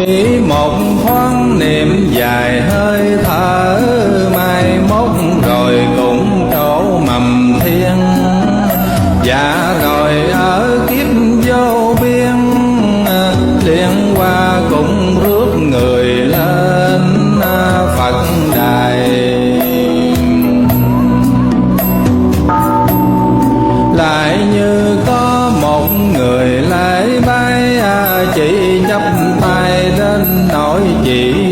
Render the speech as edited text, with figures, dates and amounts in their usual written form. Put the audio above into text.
Chỉ một thoáng niệm dài hơi thở, mai mốt rồi cũng trổ mầm thiên. Dạ rồi ở kiếp vô biên, liên hoa cũng rước người lên Phật đài. Lại như có một người lễ bái, chỉ chắp tay đến nói chỉ